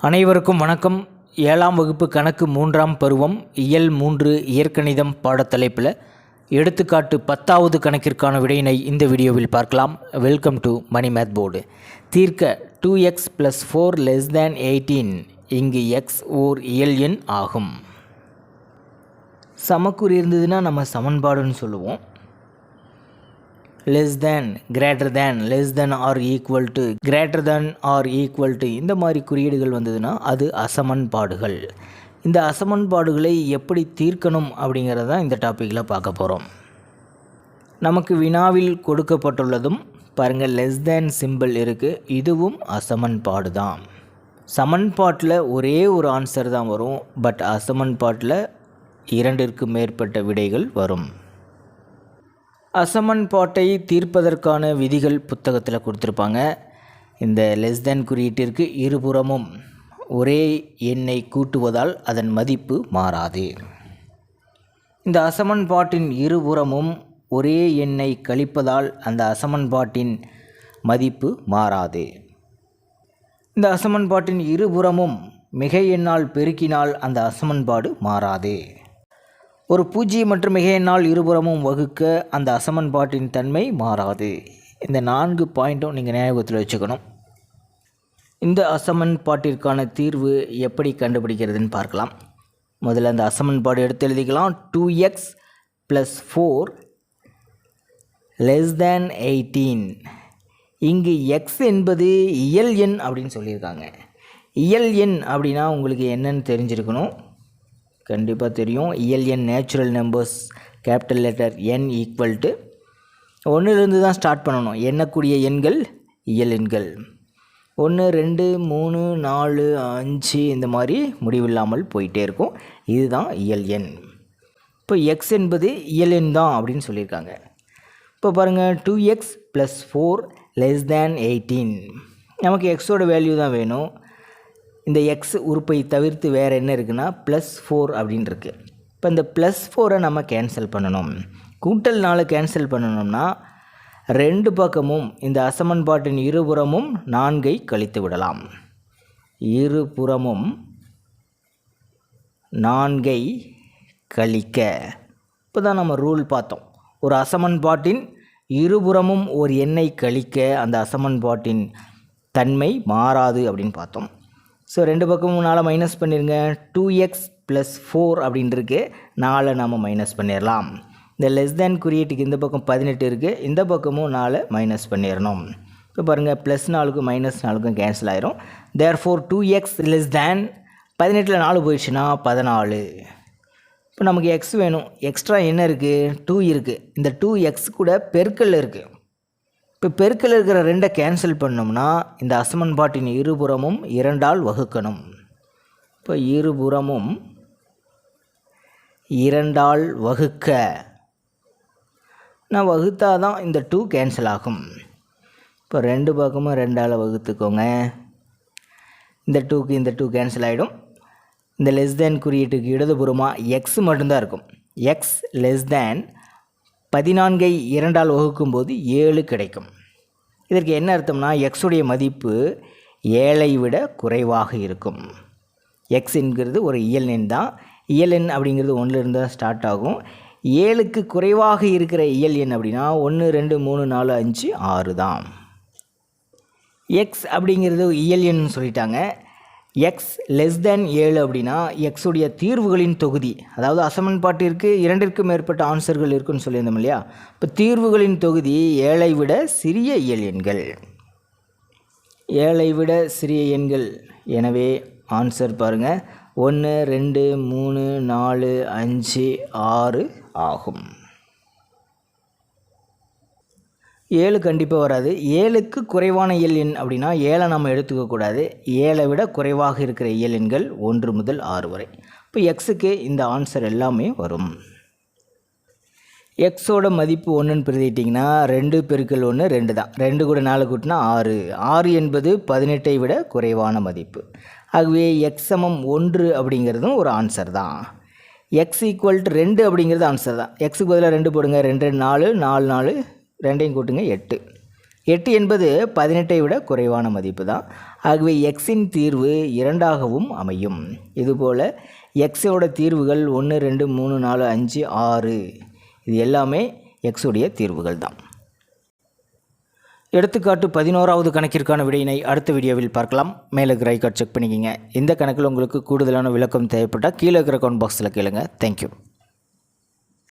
அனைவருக்கும் வணக்கம். 7ஆம் வகுப்பு கணக்கு 3ஆம் பருவம் இயல் 3 இயற்கணிதம் பாடத்தலைப்பில் எடுத்துக்காட்டு 10வது கணக்கிற்கான விடையினை இந்த வீடியோவில் பார்க்கலாம். Welcome to money math board. தீர்க்க 2x + 4 < 18. இங்கு x ஓர் இயல் எண் ஆகும். சமக்குறி இருந்ததுன்னா நம்ம சமன்பாடுன்னு சொல்லுவோம். less than, greater than, less than or equal to, greater than or equal to இந்த மாதிரி குறியீடுகள் வந்ததுன்னா அது அசமன்பாடுகள். இந்த அசமன்பாடுகளை எப்படி தீர்க்கணும் அப்படிங்கிறத தான் இந்த டாப்பிக்கில் பார்க்க போகிறோம். நமக்கு வினாவில் கொடுக்கப்பட்டுள்ளதும் பாருங்கள் லெஸ் தேன் சிம்பிள் இருக்குது. இதுவும் அசமன்பாடு தான். சமன்பாட்டில் ஒரே ஒரு ஆன்சர் தான் வரும். பட் அசமன்பாட்டில் 2ற்கு மேற்பட்ட விடைகள் வரும். அசமன்பாட்டை தீர்ப்பதற்கான விதிகள் புத்தகத்தில் கொடுத்துருப்பாங்க. இந்த லெஸ் தேன் குறியீட்டிற்கு இருபுறமும் ஒரே எண்ணை கூட்டுவதால் அதன் மதிப்பு மாறாது. இந்த அசமன்பாட்டின் இருபுறமும் ஒரே எண்ணை கழிப்பதால் அந்த அசமன்பாட்டின் மதிப்பு மாறாது. இந்த அசமன்பாட்டின் இருபுறமும் மிகை எண்ணால் பெருக்கினால் அந்த அசமன்பாடு மாறாது. ஒரு பூஜ்ஜியம் மற்றும் மிகை எண்ணால் இருபுறமும் வகுக்க அந்த அசமன்பாட்டின் தன்மை மாறாது. இந்த 4 பாயிண்ட்டும் நீங்கள் ஞாபகத்தில் வச்சுக்கணும். இந்த அசமன்பாட்டிற்கான தீர்வு எப்படி கண்டுபிடிக்கிறதுன்னு பார்க்கலாம். முதல்ல அந்த அசமன்பாடு எடுத்து எழுதிக்கலாம். 2x + 4 < 18. இங்கு x என்பது இயல் எண் அப்படின்னு சொல்லியிருக்காங்க. இயல் எண் அப்படின்னா உங்களுக்கு என்னன்னு தெரிஞ்சிருக்கணும். கண்டிப்பாக தெரியும். இயல் எண் natural numbers capital letter n = 1லேருந்து தான் ஸ்டார்ட் பண்ணணும். எண்ணக்கூடிய எண்கள் இயல் எண்கள். 1 2 3 4 5 இந்த மாதிரி முடிவில்லாமல் போயிட்டே இருக்கும். இதுதான் இயல் எண். இப்போ x என்பது இயல் எண் தான் அப்படின்னு சொல்லியிருக்காங்க. இப்போ பாருங்கள் 2x + 4 < 18. நமக்கு எக்ஸோட வேல்யூ தான் வேணும். இந்த எக்ஸ் உறுப்பை தவிர்த்து வேறு என்ன இருக்குன்னா +4 அப்படின்னு இருக்குது. இப்போ இந்த +4 நம்ம கேன்சல் பண்ணணும். கூட்டல் 4 கேன்சல் பண்ணணும்னா 2 பக்கமும் இந்த அசமன்பாட்டின் இருபுறமும் 4ஐ கழித்து விடலாம். இருபுறமும் 4ஐ கழிக்க இப்போ தான் நம்ம ரூல் பார்த்தோம். ஒரு அசமன்பாட்டின் இருபுறமும் ஒரு எண்ணை கழிக்க அந்த அசமன்பாட்டின் தன்மை மாறாது அப்படின்னு பார்த்தோம். ஸோ 2 பக்கமும் 4 மைனஸ் பண்ணிடுங்க. 2x + 4 அப்படின்ட்டுருக்கு. 4 நாம் மைனஸ் பண்ணிடலாம். இந்த லெஸ் தேன் குறியீட்டுக்கு இந்த பக்கம் 18 இருக்குது. இந்த பக்கமும் 4 மைனஸ் பண்ணிடணும். இப்போ பாருங்கள் +4க்கும் -4க்கும் கேன்சல் ஆயிரும். தேர்ஃபோர் 2x < 18ல் 4 போயிடுச்சுன்னா 14. இப்போ நமக்கு x வேணும். எக்ஸ்ட்ரா என்ன இருக்குது? 2 இருக்குது. இந்த 2x கூட பெருக்கல் இருக்குது. இப்போ பெருக்கல் இருக்கிற 2ஐ கேன்சல் பண்ணோம்னா இந்த அசமன்பாட்டின் இருபுறமும் 2ஆல் வகுக்கணும். இப்போ இருபுறமும் 2ஆல் வகுக்க நான் வகுத்தா தான் இந்த 2 கேன்சல் ஆகும். இப்போ 2 பக்கமும் 2ஆல் வகுத்துக்கோங்க. இந்த 2க்கு இந்த 2 கேன்சல் ஆகிடும். இந்த லெஸ் தேன் குறியீட்டுக்கு இடதுபுறமாக x மட்டும்தான் இருக்கும். x < 14ஐ 2ஆல் வகுக்கும்போது 7 கிடைக்கும். இதற்கு என்ன அர்த்தம்னா எக்ஸுடைய மதிப்பு 7ஐ விட குறைவாக இருக்கும். எக்ஸ் என்கிறது ஒரு இயல் எண் தான். இயல் எண் அப்படிங்கிறது 1லேருந்து தான் ஸ்டார்ட் ஆகும். 7க்கு குறைவாக இருக்கிற இயல் எண் அப்படின்னா 1 2 3 4 5 6 தான். எக்ஸ் அப்படிங்கிறது இயல் எண் சொல்லிட்டாங்க. x < 7 அப்படின்னா எக்ஸுடைய தீர்வுகளின் தொகுதி. அதாவது அசமன்பாட்டிற்கு 2ற்கு மேற்பட்ட ஆன்சர்கள் இருக்குன்னு சொல்லியிருந்தோம் இல்லையா. இப்போ தீர்வுகளின் தொகுதி 7ஐ விட சிறிய இயல் எண்கள். 7ஐ விட சிறிய எண்கள். எனவே ஆன்சர் பாருங்கள் 1 2 3 4 5 6 ஆகும். 7 கண்டிப்பாக வராது. 7க்கு குறைவான இயல் எண் அப்படின்னா 7 நம்ம எடுத்துக்கக்கூடாது. 7ஐ விட குறைவாக இருக்கிற இயல் எண்கள் 1 முதல் 6 வரை. இப்போ எக்ஸுக்கு இந்த ஆன்சர் எல்லாமே வரும். எக்ஸோட மதிப்பு 1ன்னு பிரதிட்டிங்கன்னா 2 × 1 2 தான். 2 கூட 4 கூட்டினா 6. 6 என்பது 18ஐ விட குறைவான மதிப்பு. ஆகவே x = 1 அப்படிங்கிறதும் ஒரு ஆன்சர் தான். x = 2 அப்படிங்கிறது ஆன்சர் தான். எக்ஸுக்கு பதிலாக 2 போடுங்க. 2 4 4 4 2ஐயும் கூட்டுங்க 8. 8 என்பது 18ஐ விட குறைவான மதிப்பு தான். ஆகவே எக்ஸின் தீர்வு 2ஆகவும் அமையும். இதுபோல் எக்ஸோட தீர்வுகள் 1 2 3 4 5 6 இது எல்லாமே எக்ஸுடைய தீர்வுகள் தான். எடுத்துக்காட்டு 11வது கணக்கிற்கான விடையினை அடுத்த வீடியோவில் பார்க்கலாம். மேலே இருக்கிற ஐ கார்டு செக் பண்ணிக்கிங்க. இந்த கணக்கில் உங்களுக்கு கூடுதலான விளக்கம் தேவைப்பட்டால் கீழே இருக்கிற கமெண்ட் பாக்ஸில் கேளுங்க. தேங்க்யூ.